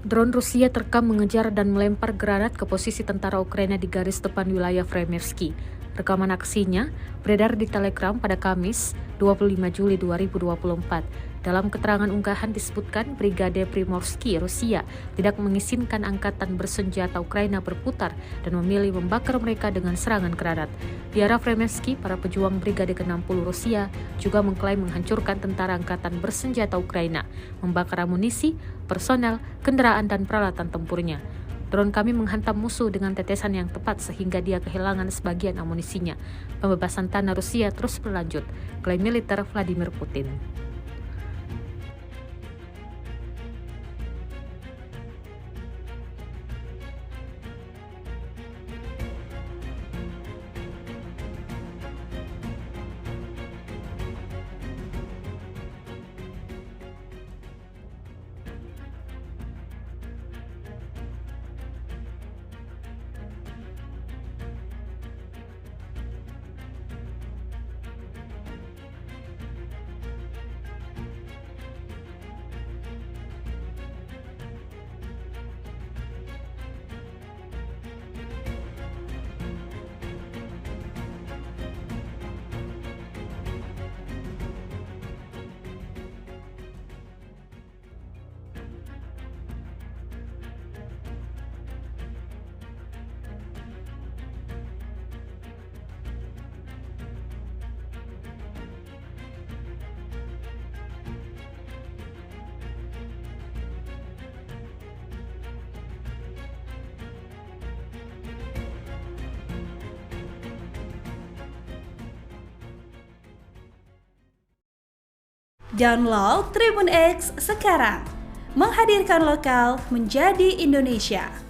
Drone Rusia terekam mengejar dan melempar granat ke posisi tentara Ukraina di garis depan wilayah Kremenski. Rekaman aksinya beredar di Telegram pada Kamis, 25 Juli 2024. Dalam keterangan unggahan disebutkan Brigade Primorsky Rusia tidak mengizinkan angkatan bersenjata Ukraina berputar dan memilih membakar mereka dengan serangan granat. Di arah Kremenski, para pejuang Brigade ke-60 Rusia juga mengklaim menghancurkan tentara angkatan bersenjata Ukraina, membakar amunisi, personel, kendaraan dan peralatan tempurnya. Drone kami menghantam musuh dengan tetesan yang tepat sehingga dia kehilangan sebagian amunisinya. Pembebasan tanah Rusia terus berlanjut, klaim militer Vladimir Putin. Download Tribun X sekarang, menghadirkan lokal menjadi Indonesia.